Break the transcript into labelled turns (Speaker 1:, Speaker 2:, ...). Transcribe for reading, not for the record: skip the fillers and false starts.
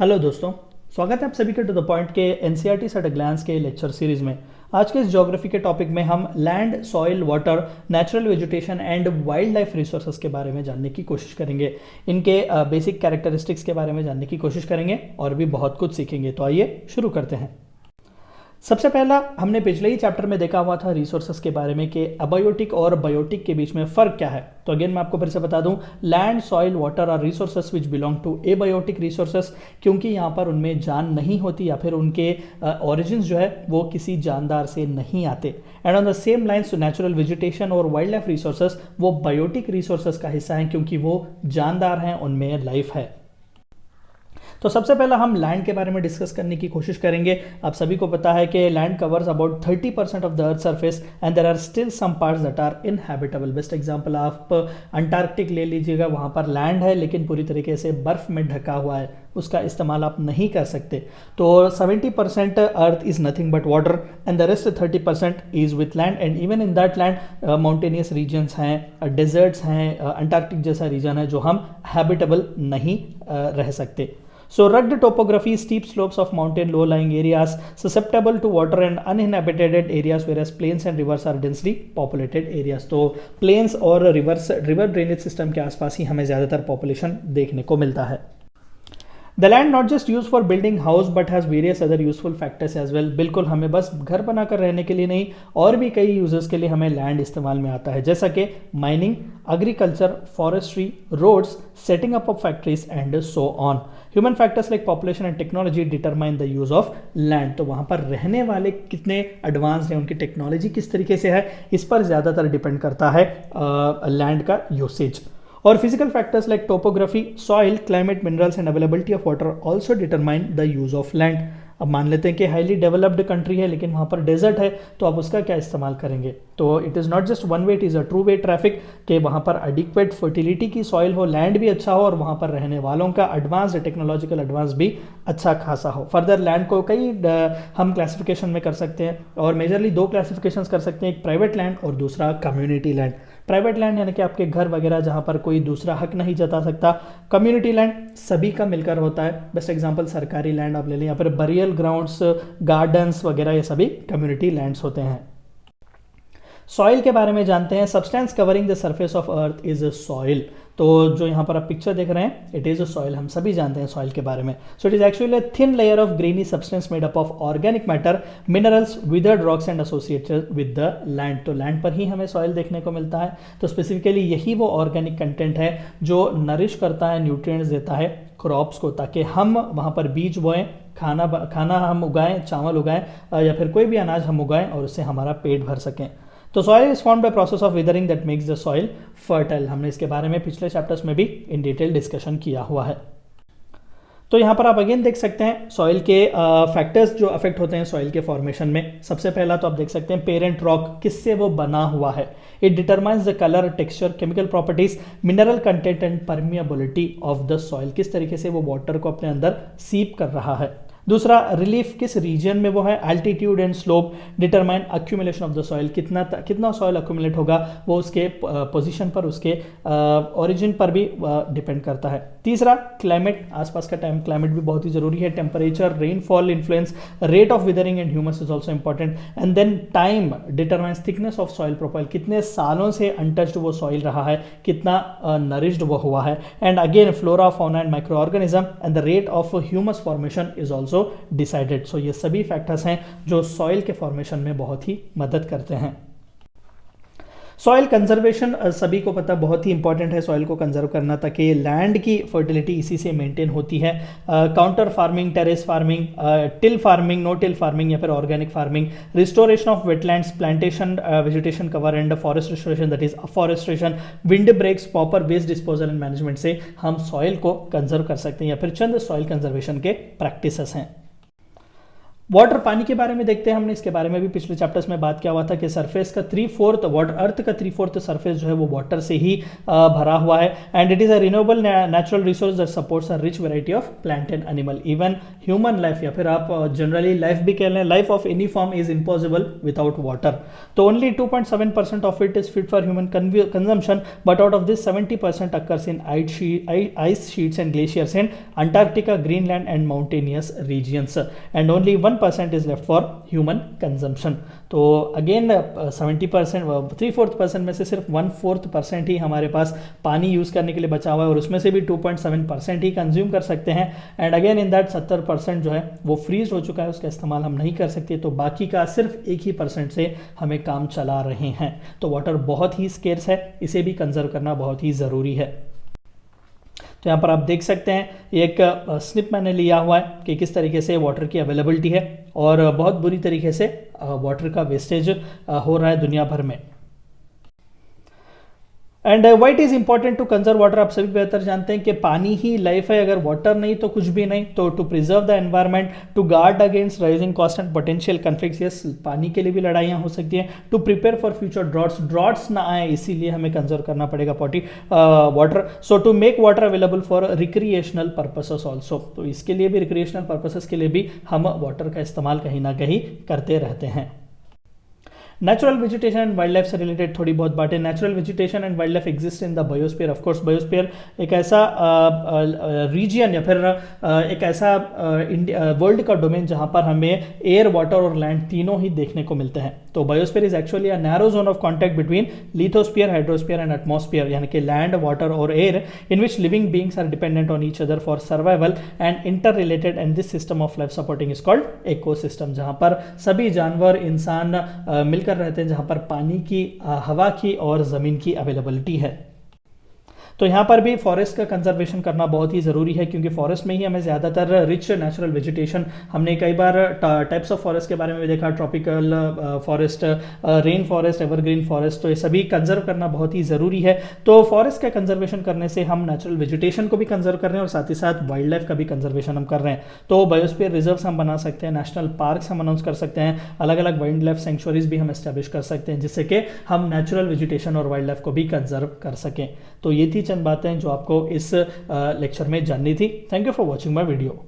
Speaker 1: Hello दोस्तों। स्वागत है आप सभी के टू द पॉइंट के एनसीईआरटी एट अ ग्लांस के लेक्चर सीरीज में। आज के इस ज्योग्राफी के टॉपिक में हम land, soil, water, natural vegetation and wild life resources के बारे में जानने की कोशिश करेंगे। इनके बेसिक कैरेक्टरिस्टिक्स के बारे में जानने की कोशिश करेंगे और भी बहुत कुछ सीखेंगे। तो आइए शुरू करते हैं। सबसे पहला हमने पिछले ही चैप्टर में देखा हुआ था रिसोर्सेस के बारे में कि अबायोटिक और बायोटिक के बीच में फ़र्क क्या है। तो अगेन मैं आपको फिर से बता दूं, land, soil, water are resources which belong to abiotic resources, क्योंकि यहाँ पर उनमें जान नहीं होती या फिर उनके ओरिजिन्स जो है वो किसी जानदार से नहीं आते। And on the same lines natural vegetation और वाइल्ड लाइफ रिसोर्सेस वो बायोटिक रिसोर्सेस का हिस्सा हैं, क्योंकि वो जानदार हैं, उनमें लाइफ है। तो सबसे पहला हम लैंड के बारे में डिस्कस करने की कोशिश करेंगे। आप सभी को पता है कि land covers about 30% of the earth surface and there are still some parts that are inhabitable. Best example आप अंटार्कटिक ले लीजिएगा, वहाँ पर लैंड है लेकिन पूरी तरीके से बर्फ में ढका हुआ है, उसका इस्तेमाल आप नहीं कर सकते। तो 70% earth is nothing but water and the rest 30% is with land. And even in that land mountainous regions हैं, डेजर्ट्स हैं, अंटार्कटिक जैसा रीजन है जो हम हैबिटेबल नहीं रह सकते। So rugged topography, steep slopes of mountain, low-lying areas susceptible to water and uninhabited areas, whereas plains and rivers are densely populated areas. तो plains और river drainage system के आसपास ही हमें ज़्यादातर population देखने को मिलता है। The land not just use for building house but has various other useful factors as well. बिल्कुल हमें बस घर बनाकर रहने के लिए नहीं, और भी कई यूजेस के लिए हमें लैंड इस्तेमाल में आता है, जैसा कि mining, agriculture, forestry, roads, setting up of factories and so on. Human factors like population and technology determine the use of land. तो वहाँ पर रहने वाले कितने एडवांस हैं, उनकी टेक्नोलॉजी किस तरीके से है, इस पर ज़्यादातर डिपेंड करता है लैंड का यूसेज। और physical factors like topography, soil, climate, minerals and availability of water also determine the use of land. अब मान लेते हैं कि हाईली डेवलप्ड कंट्री है लेकिन वहाँ पर डेजर्ट है, तो आप उसका क्या इस्तेमाल करेंगे। तो it is not just one way, it is a true way traffic कि वहाँ पर एडिक्वेट फर्टिलिटी की सॉइल हो, लैंड भी अच्छा हो और वहाँ पर रहने वालों का एडवांस टेक्नोलॉजिकल एडवांस भी अच्छा खासा हो। फर्दर लैंड को कई हम क्लासिफिकेशन में कर सकते हैं और मेजरली दो क्लासिफिकेशंस कर सकते हैं, एक प्राइवेट लैंड और दूसरा कम्युनिटी लैंड। प्राइवेट लैंड यानी कि आपके घर वगैरह जहाँ पर कोई दूसरा हक नहीं जता सकता। कम्युनिटी लैंड सभी का मिलकर होता है। बेस्ट एग्जांपल सरकारी लैंड आप ले लें, या फिर बरियल ग्राउंड्स, गार्डन्स वगैरह, ये सभी कम्युनिटी लैंड्स होते हैं। सॉइल के बारे में जानते हैं। Substance covering the surface of earth is soil. तो जो यहाँ पर आप पिक्चर देख रहे हैं, इट इज अ सॉइल। हम सभी जानते हैं सॉइल के बारे में। So it is actually a thin layer of granny substance made up of organic matter, minerals, withered rocks and associated with the land. तो लैंड पर ही हमें सॉइल देखने को मिलता है। तो स्पेसिफिकली यही वो ऑर्गेनिक कंटेंट है जो नरिश करता है, न्यूट्रिएंट्स देता है क्रॉप्स को, ताकि हम वहाँ पर बीज बोएं, खाना हम उगाएं, चावल उगाएं या फिर कोई भी अनाज हम उगाएं और उससे हमारा पेट भर सकें। तो soil is formed by process of withering that makes the soil fertile. हमने इसके बारे में पिछले चैप्टर्स में भी इन डिटेल डिस्कशन किया हुआ है। तो यहाँ पर आप अगेन देख सकते हैं सॉइल के फैक्टर्स जो अफेक्ट होते हैं सॉइल के फॉर्मेशन में। सबसे पहला तो आप देख सकते हैं पेरेंट रॉक, किससे वो बना हुआ है। It determines the colour, texture, chemical properties, mineral content and permeability of the soil. किस तरीके से वो वाटर को अपने अंदर सीप कर रहा है। दूसरा रिलीफ, किस रीजन में वो है। Altitude and slope determine accumulation of the soil, कितना सॉइल अक्यूमुलेट होगा वो उसके पोजीशन पर, उसके ओरिजिन पर भी डिपेंड करता है। तीसरा क्लाइमेट, आसपास का टाइम क्लाइमेट भी बहुत ही जरूरी है। Temperature, rainfall influence, rate of weathering and humus is also important. And then time determines thickness of soil profile, कितने सालों से अनटच्ड वो सॉइल रहा है, कितना नरिश्ड वो हुआ है। And again flora, fauna and micro organism and the rate of humus formation is also decided. So ये सभी फैक्टर्स हैं जो सॉइल के फॉर्मेशन में बहुत ही मदद करते हैं। सॉइल कंजर्वेशन सभी को पता बहुत ही इंपॉर्टेंट है सॉइल को कंजर्व करना, ताकि लैंड की फर्टिलिटी इसी से मेंटेन होती है। Contour farming, terrace farming, till farming, no till farming या फिर organic farming, restoration of wetlands, plantation, vegetation cover and forest restoration that is afforestation, wind breaks, proper waste disposal and management से हम soil को conserve कर सकते हैं, या फिर चंद सॉइल कंजर्वेशन के प्रैक्टिसेस हैं। वाटर, पानी के बारे में देखते हैं। हमने इसके बारे में भी पिछले चैप्टर्स में बात किया हुआ था कि सरफेस का 3/4 वाटर, अर्थ का 3/4 सरफेस जो है वो वाटर से ही भरा हुआ है। And it is a renewable natural resource that supports a rich variety of plant and animal. Even human life, या फिर आप जनरली लाइफ भी कह लें, life of any form is impossible without water. तो only 2.7% of it is fit for human consumption, but out of this 70% occurs in ice sheets and glaciers in Antarctica, Greenland and mountainous regions, and only 1% is left for human consumption. तो again 70%, 3/4% में से सिर्फ 1/4% ही हमारे पास पानी use करने के लिए बचा हुआ है, और उसमें से भी 2.7% ही कंज्यूम कर सकते हैं। एंड अगेन इन दैट 70% जो है वो फ्रीज हो चुका है, उसका इस्तेमाल हम नहीं कर सकते। तो बाकी का सिर्फ 1% से हमें काम चला रहे हैं। तो वाटर बहुत ही स्केर्स है, इसे भी कंजर्व करना बहुत ही ज़रूरी है। तो यहाँ पर आप देख सकते हैं एक स्निप मैंने लिया हुआ है कि किस तरीके से वाटर की अवेलेबिलिटी है, और बहुत बुरी तरीके से वाटर का वेस्टेज हो रहा है दुनिया भर में। And why it is important to conserve water, आप सभी बेहतर जानते हैं कि पानी ही लाइफ है, अगर वाटर नहीं तो कुछ भी नहीं। तो to preserve the environment, to guard against rising cost and potential conflicts, yes पानी के लिए भी लड़ाइयाँ हो सकती हैं। To prepare for future droughts ना आए, इसीलिए हमें कंजर्व करना पड़ेगा water. So to make water available for recreational purposes also, तो इसके लिए भी, रिक्रिएशनल पर्पसेस के लिए भी हम वाटर का इस्तेमाल कहीं ना कहीं करते रहते हैं। Natural vegetation and wild life से रिलेटेड थोड़ी बहुत बातें। Natural vegetation and wild life exist in the biosphere. Of course biosphere एक ऐसा रीजन या फिर एक ऐसा वर्ल्ड का डोमेन जहां पर हमें एयर, वाटर और लैंड तीनों ही देखने को मिलते हैं। तो biosphere is actually a narrow zone of contact between lithosphere, hydrosphere and atmosphere, यानी कि लैंड, वाटर और air, in which living beings are dependent on each other for survival and inter related, and this system of life supporting is called ecosystem, जहां पर सभी जानवर, इंसान मिलकर रहते हैं, जहां पर पानी की, हवा की और जमीन की अवेलेबिलिटी है। तो यहाँ पर भी फॉरेस्ट का कंजर्वेशन करना बहुत ही ज़रूरी है, क्योंकि फॉरेस्ट में ही हमें ज़्यादातर रिच नेचुरल वेजिटेशन, हमने कई बार टाइप्स ऑफ फॉरेस्ट के बारे में भी देखा, tropical forest, rain forest, evergreen forest, तो ये सभी कंजर्व करना बहुत ही ज़रूरी है। तो फॉरेस्ट का कंजर्वेशन करने से हम नेचुरल वेजिटेशन को भी कंजर्व कर रहे हैं और साथ ही साथ वाइल्ड लाइफ का भी कंजर्वेशन हम कर रहे हैं। तो बायोस्फीयर रिजर्व्स हम बना सकते हैं, नेशनल पार्क्स हम अनाउंस कर सकते हैं, अलग अलग वाइल्ड लाइफ सेंचुरीज भी हम एस्टेब्लिश कर सकते हैं, जिससे कि हम नेचुरल वेजिटेशन और वाइल्ड लाइफ को भी कंजर्व कर सकें। तो ये थी चंद बातें जो आपको इस लेक्चर में जाननी थी। Thank you for watching my video.